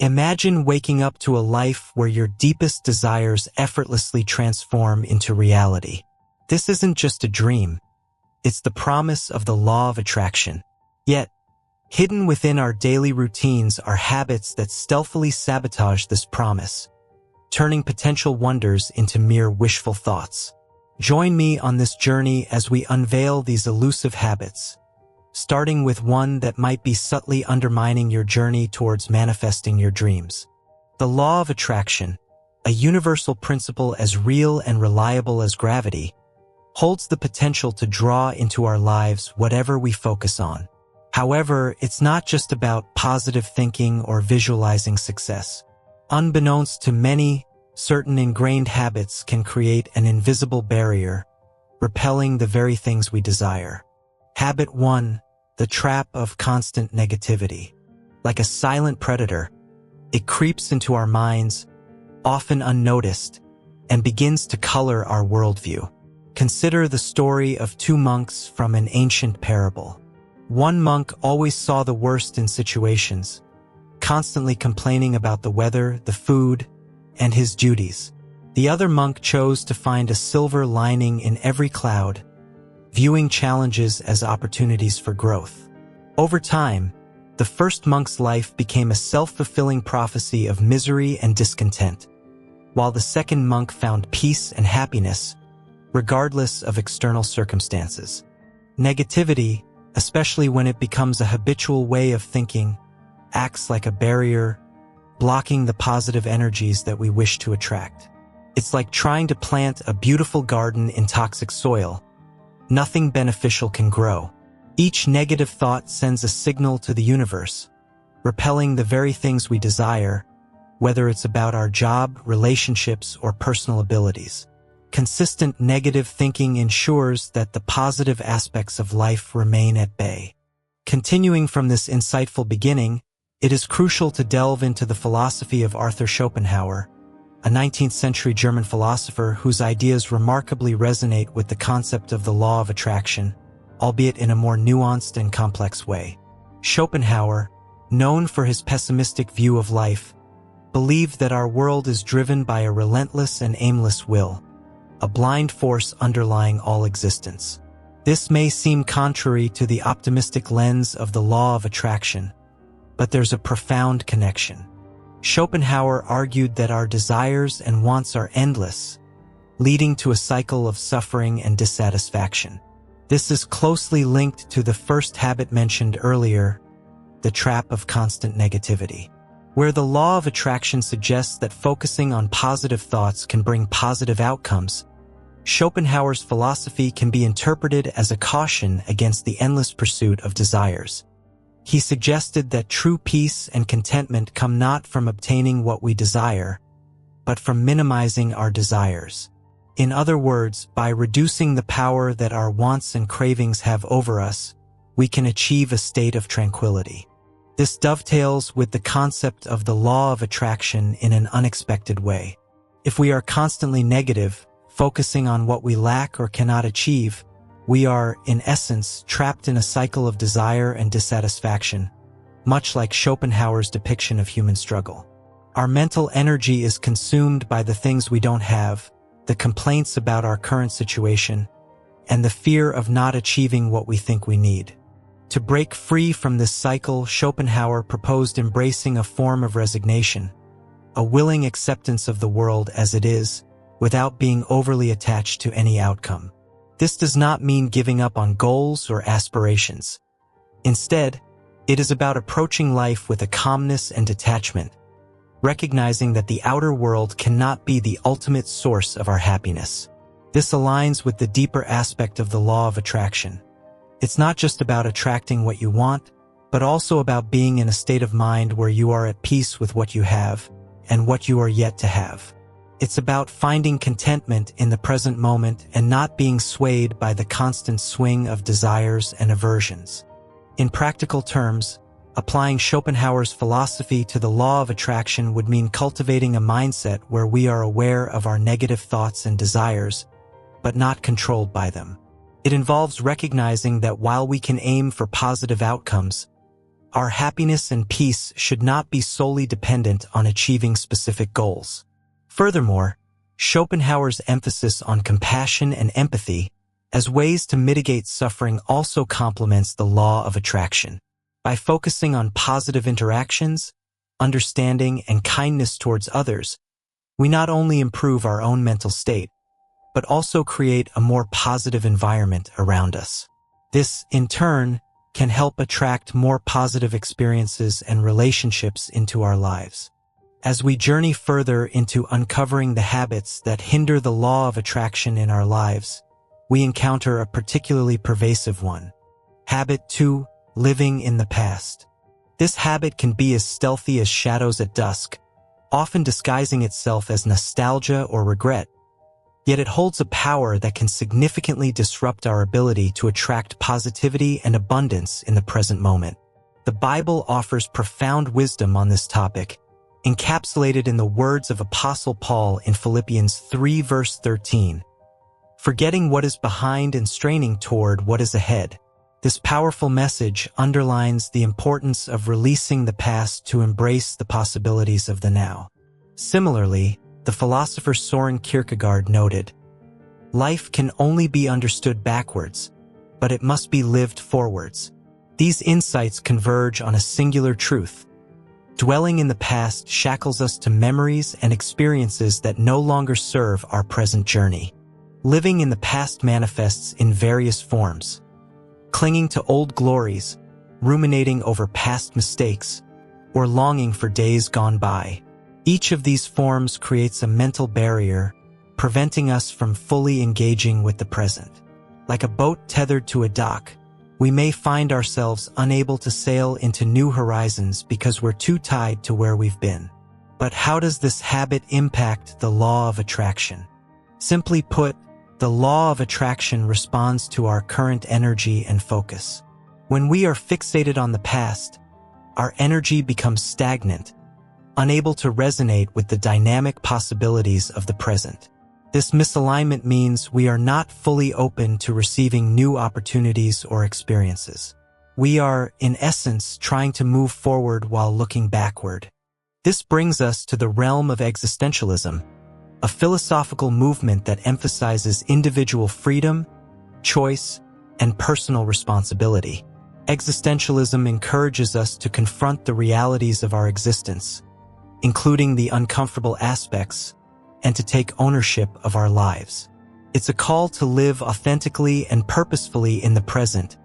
Imagine waking up to a life where your deepest desires effortlessly transform into reality. This isn't just a dream. It's the promise of the law of attraction. Yet, hidden within our daily routines are habits that stealthily sabotage this promise, turning potential wonders into mere wishful thoughts. Join me on this journey as we unveil these elusive habits, starting with one that might be subtly undermining your journey towards manifesting your dreams. The law of attraction, a universal principle as real and reliable as gravity, holds the potential to draw into our lives whatever we focus on. However, it's not just about positive thinking or visualizing success. Unbeknownst to many, certain ingrained habits can create an invisible barrier, repelling the very things we desire. Habit 1. The trap of constant negativity. Like a silent predator, it creeps into our minds, often unnoticed, and begins to color our worldview. Consider the story of two monks from an ancient parable. One monk always saw the worst in situations, constantly complaining about the weather, the food, and his duties. The other monk chose to find a silver lining in every cloud, viewing challenges as opportunities for growth. Over time, the first monk's life became a self-fulfilling prophecy of misery and discontent, while the second monk found peace and happiness, regardless of external circumstances. Negativity, especially when it becomes a habitual way of thinking, acts like a barrier, blocking the positive energies that we wish to attract. It's like trying to plant a beautiful garden in toxic soil. Nothing beneficial can grow. Each negative thought sends a signal to the universe, repelling the very things we desire, whether it's about our job, relationships, or personal abilities. Consistent negative thinking ensures that the positive aspects of life remain at bay. Continuing from this insightful beginning, it is crucial to delve into the philosophy of Arthur Schopenhauer, a 19th-century German philosopher whose ideas remarkably resonate with the concept of the law of attraction, albeit in a more nuanced and complex way. Schopenhauer, known for his pessimistic view of life, believed that our world is driven by a relentless and aimless will, a blind force underlying all existence. This may seem contrary to the optimistic lens of the law of attraction, but there's a profound connection. Schopenhauer argued that our desires and wants are endless, leading to a cycle of suffering and dissatisfaction. This is closely linked to the first habit mentioned earlier, the trap of constant negativity. Where the law of attraction suggests that focusing on positive thoughts can bring positive outcomes, Schopenhauer's philosophy can be interpreted as a caution against the endless pursuit of desires. He suggested that true peace and contentment come not from obtaining what we desire, but from minimizing our desires. In other words, by reducing the power that our wants and cravings have over us, we can achieve a state of tranquility. This dovetails with the concept of the law of attraction in an unexpected way. If we are constantly negative, focusing on what we lack or cannot achieve, we are, in essence, trapped in a cycle of desire and dissatisfaction, much like Schopenhauer's depiction of human struggle. Our mental energy is consumed by the things we don't have, the complaints about our current situation, and the fear of not achieving what we think we need. To break free from this cycle, Schopenhauer proposed embracing a form of resignation, a willing acceptance of the world as it is, without being overly attached to any outcome. This does not mean giving up on goals or aspirations. Instead, it is about approaching life with a calmness and detachment, recognizing that the outer world cannot be the ultimate source of our happiness. This aligns with the deeper aspect of the law of attraction. It's not just about attracting what you want, but also about being in a state of mind where you are at peace with what you have and what you are yet to have. It's about finding contentment in the present moment and not being swayed by the constant swing of desires and aversions. In practical terms, applying Schopenhauer's philosophy to the law of attraction would mean cultivating a mindset where we are aware of our negative thoughts and desires, but not controlled by them. It involves recognizing that while we can aim for positive outcomes, our happiness and peace should not be solely dependent on achieving specific goals. Furthermore, Schopenhauer's emphasis on compassion and empathy as ways to mitigate suffering also complements the law of attraction. By focusing on positive interactions, understanding, and kindness towards others, we not only improve our own mental state, but also create a more positive environment around us. This, in turn, can help attract more positive experiences and relationships into our lives. As we journey further into uncovering the habits that hinder the law of attraction in our lives, we encounter a particularly pervasive one. Habit 2, living in the past. This habit can be as stealthy as shadows at dusk, often disguising itself as nostalgia or regret. Yet it holds a power that can significantly disrupt our ability to attract positivity and abundance in the present moment. The Bible offers profound wisdom on this topic, encapsulated in the words of Apostle Paul in Philippians 3 verse 13. Forgetting what is behind and straining toward what is ahead. This powerful message underlines the importance of releasing the past to embrace the possibilities of the now. Similarly, the philosopher Soren Kierkegaard noted, "Life can only be understood backwards, but it must be lived forwards." These insights converge on a singular truth. Dwelling in the past shackles us to memories and experiences that no longer serve our present journey. Living in the past manifests in various forms. Clinging to old glories, ruminating over past mistakes, or longing for days gone by. Each of these forms creates a mental barrier, preventing us from fully engaging with the present. Like a boat tethered to a dock, we may find ourselves unable to sail into new horizons because we're too tied to where we've been. But how does this habit impact the law of attraction? Simply put, the law of attraction responds to our current energy and focus. When we are fixated on the past, our energy becomes stagnant, unable to resonate with the dynamic possibilities of the present. This misalignment means we are not fully open to receiving new opportunities or experiences. We are, in essence, trying to move forward while looking backward. This brings us to the realm of existentialism, a philosophical movement that emphasizes individual freedom, choice, and personal responsibility. Existentialism encourages us to confront the realities of our existence, including the uncomfortable aspects, and to take ownership of our lives. It's a call to live authentically and purposefully in the present,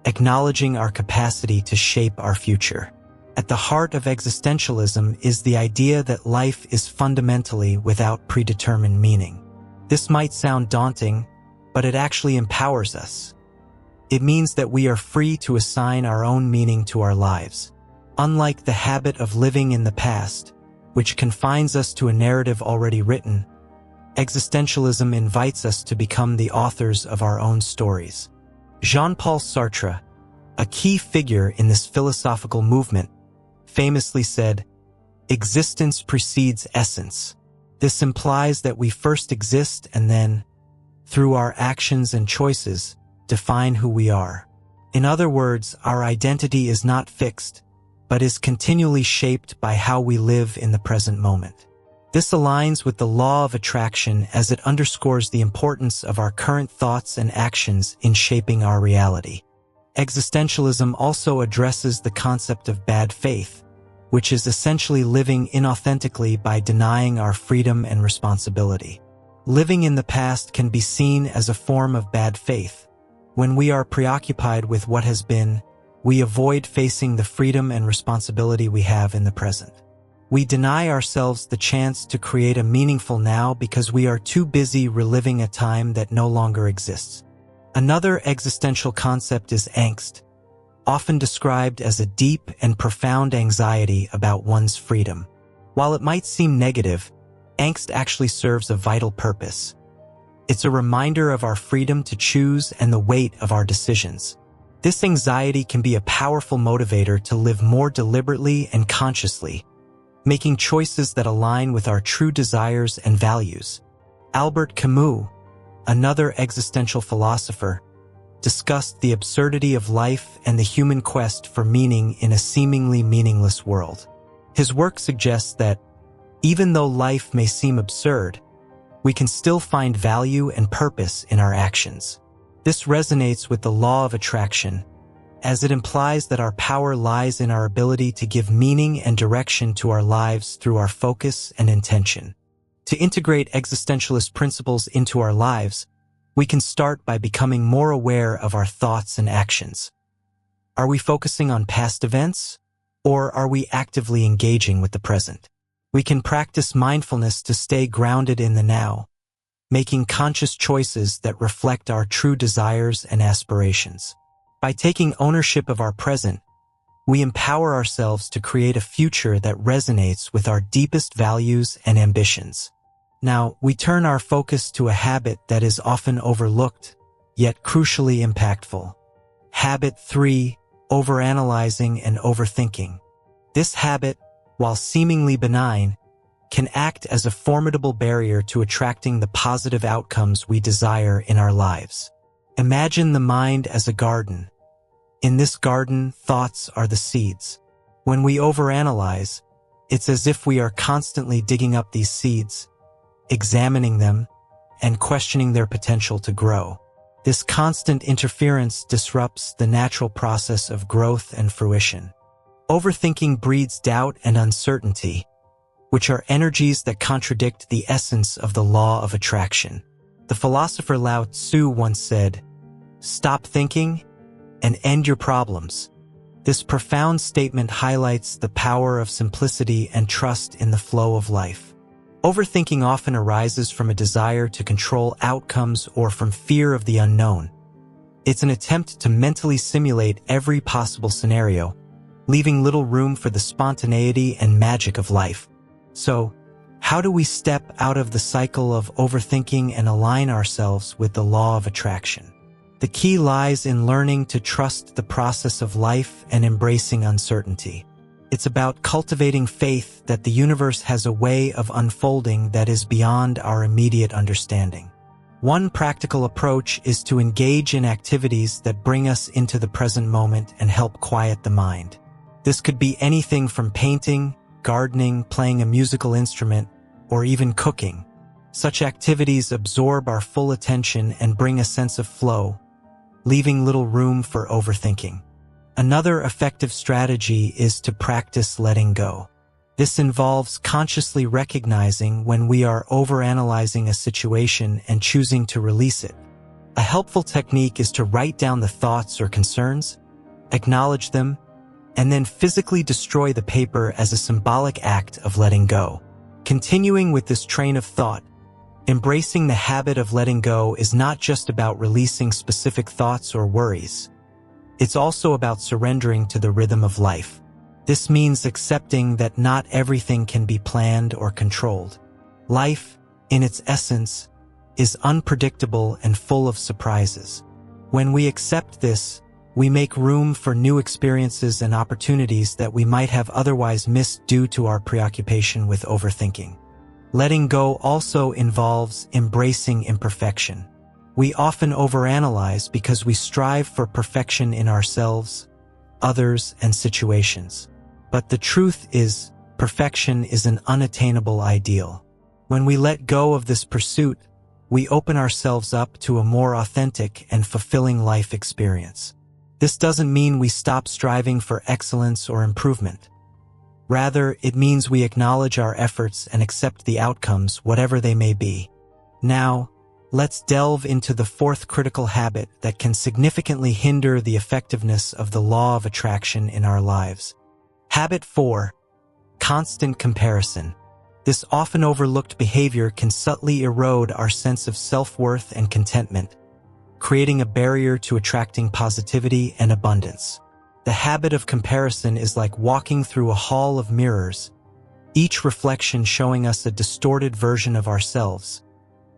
acknowledging our capacity to shape our future. At the heart of existentialism is the idea that life is fundamentally without predetermined meaning. This might sound daunting, but it actually empowers us. It means that we are free to assign our own meaning to our lives. Unlike the habit of living in the past, which confines us to a narrative already written, existentialism invites us to become the authors of our own stories. Jean-Paul Sartre, a key figure in this philosophical movement, famously said, "Existence precedes essence." This implies that we first exist and then, through our actions and choices, define who we are. In other words, our identity is not fixed, but is continually shaped by how we live in the present moment. This aligns with the law of attraction as it underscores the importance of our current thoughts and actions in shaping our reality. Existentialism also addresses the concept of bad faith, which is essentially living inauthentically by denying our freedom and responsibility. Living in the past can be seen as a form of bad faith. When we are preoccupied with what has been, we avoid facing the freedom and responsibility we have in the present. We deny ourselves the chance to create a meaningful now because we are too busy reliving a time that no longer exists. Another existential concept is angst, often described as a deep and profound anxiety about one's freedom. While it might seem negative, angst actually serves a vital purpose. It's a reminder of our freedom to choose and the weight of our decisions. This anxiety can be a powerful motivator to live more deliberately and consciously, making choices that align with our true desires and values. Albert Camus, another existential philosopher, discussed the absurdity of life and the human quest for meaning in a seemingly meaningless world. His work suggests that, even though life may seem absurd, we can still find value and purpose in our actions. This resonates with the law of attraction, as it implies that our power lies in our ability to give meaning and direction to our lives through our focus and intention. To integrate existentialist principles into our lives, we can start by becoming more aware of our thoughts and actions. Are we focusing on past events, or are we actively engaging with the present? We can practice mindfulness to stay grounded in the now, making conscious choices that reflect our true desires and aspirations. By taking ownership of our present, we empower ourselves to create a future that resonates with our deepest values and ambitions. Now, we turn our focus to a habit that is often overlooked, yet crucially impactful. Habit 3, overanalyzing and overthinking. This habit, while seemingly benign, can act as a formidable barrier to attracting the positive outcomes we desire in our lives. Imagine the mind as a garden. In this garden, thoughts are the seeds. When we overanalyze, it's as if we are constantly digging up these seeds, examining them, and questioning their potential to grow. This constant interference disrupts the natural process of growth and fruition. Overthinking breeds doubt and uncertainty, which are energies that contradict the essence of the law of attraction. The philosopher Lao Tzu once said, "Stop thinking and end your problems." This profound statement highlights the power of simplicity and trust in the flow of life. Overthinking often arises from a desire to control outcomes or from fear of the unknown. It's an attempt to mentally simulate every possible scenario, leaving little room for the spontaneity and magic of life. So, how do we step out of the cycle of overthinking and align ourselves with the law of attraction? The key lies in learning to trust the process of life and embracing uncertainty. It's about cultivating faith that the universe has a way of unfolding that is beyond our immediate understanding. One practical approach is to engage in activities that bring us into the present moment and help quiet the mind. This could be anything from painting, gardening, playing a musical instrument, or even cooking. Such activities absorb our full attention and bring a sense of flow, leaving little room for overthinking. Another effective strategy is to practice letting go. This involves consciously recognizing when we are overanalyzing a situation and choosing to release it. A helpful technique is to write down the thoughts or concerns, acknowledge them, and then physically destroy the paper as a symbolic act of letting go. Continuing with this train of thought, embracing the habit of letting go is not just about releasing specific thoughts or worries. It's also about surrendering to the rhythm of life. This means accepting that not everything can be planned or controlled. Life, in its essence, is unpredictable and full of surprises. When we accept this, we make room for new experiences and opportunities that we might have otherwise missed due to our preoccupation with overthinking. Letting go also involves embracing imperfection. We often overanalyze because we strive for perfection in ourselves, others, and situations. But the truth is, perfection is an unattainable ideal. When we let go of this pursuit, we open ourselves up to a more authentic and fulfilling life experience. This doesn't mean we stop striving for excellence or improvement. Rather, it means we acknowledge our efforts and accept the outcomes, whatever they may be. Now, let's delve into the fourth critical habit that can significantly hinder the effectiveness of the law of attraction in our lives. Habit 4. Constant comparison. This often overlooked behavior can subtly erode our sense of self-worth and contentment, creating a barrier to attracting positivity and abundance. The habit of comparison is like walking through a hall of mirrors, each reflection showing us a distorted version of ourselves,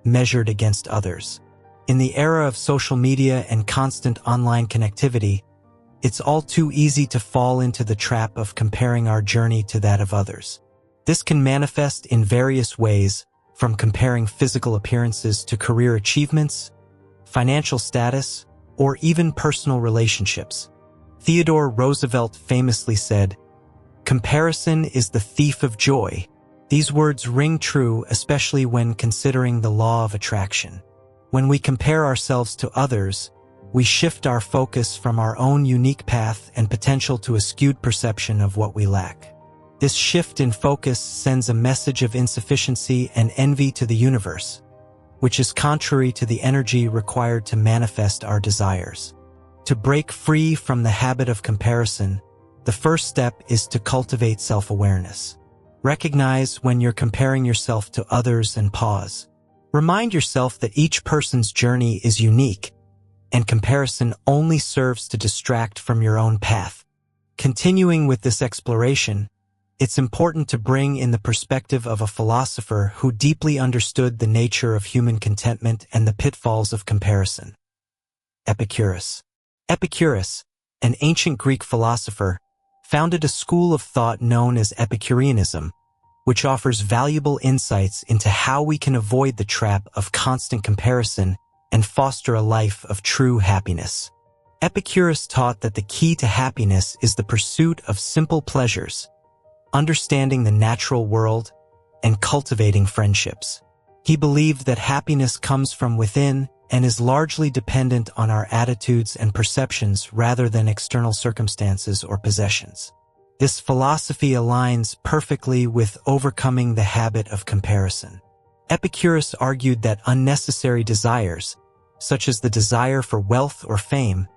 measured against others. In the era of social media and constant online connectivity, it's all too easy to fall into the trap of comparing our journey to that of others. This can manifest in various ways, from comparing physical appearances to career achievements, financial status, or even personal relationships. Theodore Roosevelt famously said, "Comparison is the thief of joy." These words ring true, especially when considering the law of attraction. When we compare ourselves to others, we shift our focus from our own unique path and potential to a skewed perception of what we lack. This shift in focus sends a message of insufficiency and envy to the universe, which is contrary to the energy required to manifest our desires. To break free from the habit of comparison, the first step is to cultivate self-awareness. Recognize when you're comparing yourself to others and pause. Remind yourself that each person's journey is unique, and comparison only serves to distract from your own path. Continuing with this exploration, it's important to bring in the perspective of a philosopher who deeply understood the nature of human contentment and the pitfalls of comparison. Epicurus. Epicurus, an ancient Greek philosopher, founded a school of thought known as Epicureanism, which offers valuable insights into how we can avoid the trap of constant comparison and foster a life of true happiness. Epicurus taught that the key to happiness is the pursuit of simple pleasures, understanding the natural world, and cultivating friendships. He believed that happiness comes from within and is largely dependent on our attitudes and perceptions rather than external circumstances or possessions. This philosophy aligns perfectly with overcoming the habit of comparison. Epicurus argued that unnecessary desires, such as the desire for wealth or fame,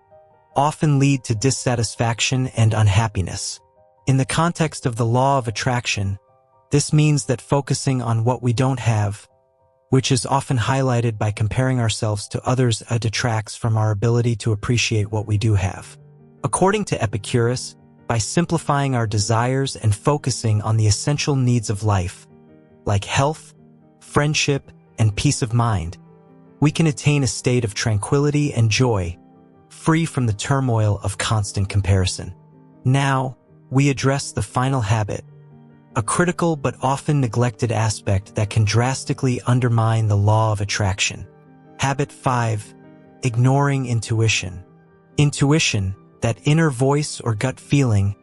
often lead to dissatisfaction and unhappiness. In the context of the law of attraction, this means that focusing on what we don't have, which is often highlighted by comparing ourselves to others, detracts from our ability to appreciate what we do have. According to Epicurus, by simplifying our desires and focusing on the essential needs of life, like health, friendship, and peace of mind, we can attain a state of tranquility and joy, free from the turmoil of constant comparison. Now, we address the final habit, a critical but often neglected aspect that can drastically undermine the law of attraction. Habit 5. Ignoring intuition. Intuition, that inner voice or gut feeling,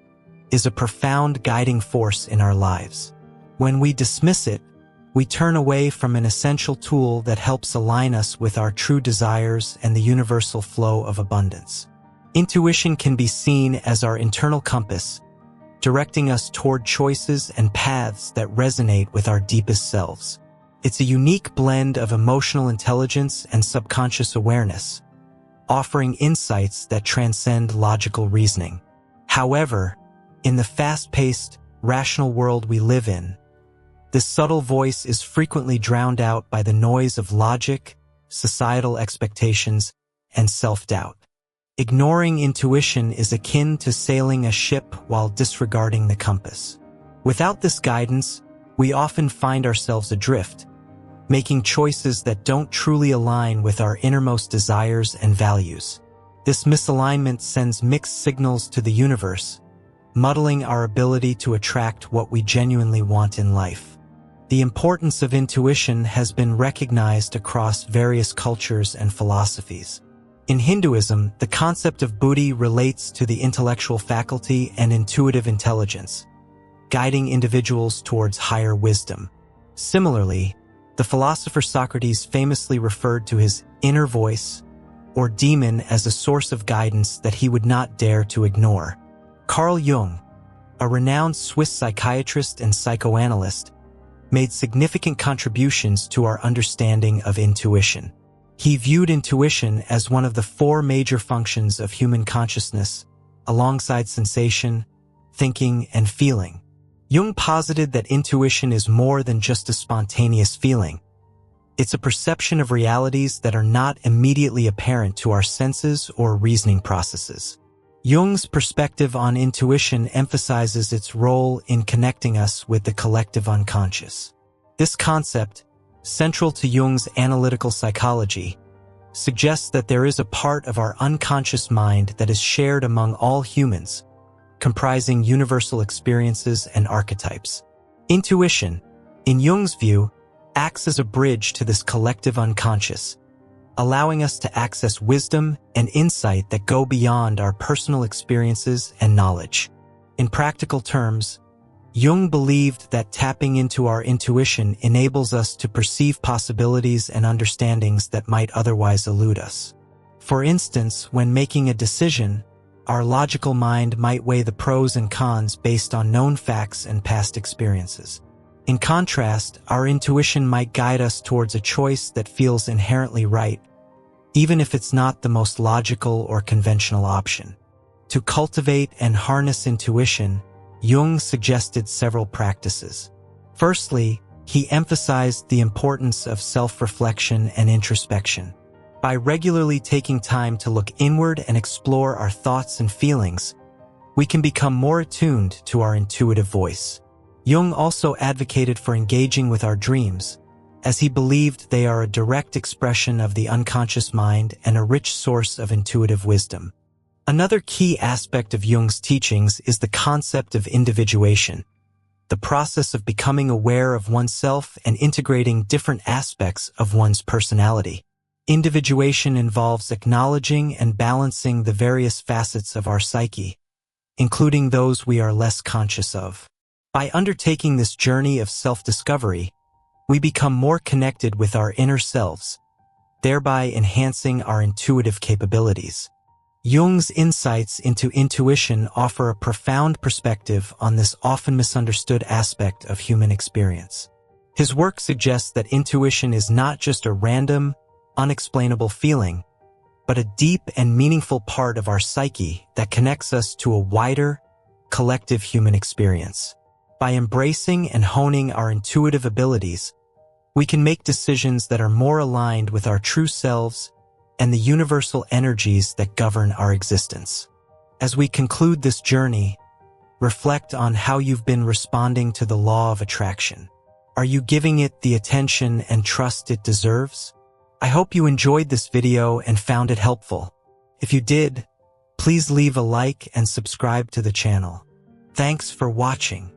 is a profound guiding force in our lives. When we dismiss it, we turn away from an essential tool that helps align us with our true desires and the universal flow of abundance. Intuition can be seen as our internal compass, directing us toward choices and paths that resonate with our deepest selves. It's a unique blend of emotional intelligence and subconscious awareness, offering insights that transcend logical reasoning. However, in the fast-paced, rational world we live in, this subtle voice is frequently drowned out by the noise of logic, societal expectations, and self-doubt. Ignoring intuition is akin to sailing a ship while disregarding the compass. Without this guidance, we often find ourselves adrift, making choices that don't truly align with our innermost desires and values. This misalignment sends mixed signals to the universe, muddling our ability to attract what we genuinely want in life. The importance of intuition has been recognized across various cultures and philosophies. In Hinduism, the concept of buddhi relates to the intellectual faculty and intuitive intelligence, guiding individuals towards higher wisdom. Similarly, the philosopher Socrates famously referred to his inner voice, or demon, as a source of guidance that he would not dare to ignore. Carl Jung, a renowned Swiss psychiatrist and psychoanalyst, made significant contributions to our understanding of intuition. He viewed intuition as one of the 4 major functions of human consciousness, alongside sensation, thinking, and feeling. Jung posited that intuition is more than just a spontaneous feeling. It's a perception of realities that are not immediately apparent to our senses or reasoning processes. Jung's perspective on intuition emphasizes its role in connecting us with the collective unconscious. This concept, central to Jung's analytical psychology, suggests that there is a part of our unconscious mind that is shared among all humans, comprising universal experiences and archetypes. Intuition, in Jung's view, acts as a bridge to this collective unconscious, allowing us to access wisdom and insight that go beyond our personal experiences and knowledge. In practical terms, Jung believed that tapping into our intuition enables us to perceive possibilities and understandings that might otherwise elude us. For instance, when making a decision, our logical mind might weigh the pros and cons based on known facts and past experiences. In contrast, our intuition might guide us towards a choice that feels inherently right, even if it's not the most logical or conventional option. To cultivate and harness intuition, Jung suggested several practices. Firstly, he emphasized the importance of self-reflection and introspection. By regularly taking time to look inward and explore our thoughts and feelings, we can become more attuned to our intuitive voice. Jung also advocated for engaging with our dreams, as he believed they are a direct expression of the unconscious mind and a rich source of intuitive wisdom. Another key aspect of Jung's teachings is the concept of individuation, the process of becoming aware of oneself and integrating different aspects of one's personality. Individuation involves acknowledging and balancing the various facets of our psyche, including those we are less conscious of. By undertaking this journey of self-discovery, we become more connected with our inner selves, thereby enhancing our intuitive capabilities. Jung's insights into intuition offer a profound perspective on this often misunderstood aspect of human experience. His work suggests that intuition is not just a random, unexplainable feeling, but a deep and meaningful part of our psyche that connects us to a wider, collective human experience. By embracing and honing our intuitive abilities, we can make decisions that are more aligned with our true selves and the universal energies that govern our existence. As we conclude this journey, reflect on how you've been responding to the law of attraction. Are you giving it the attention and trust it deserves? I hope you enjoyed this video and found it helpful. If you did, please leave a like and subscribe to the channel. Thanks for watching.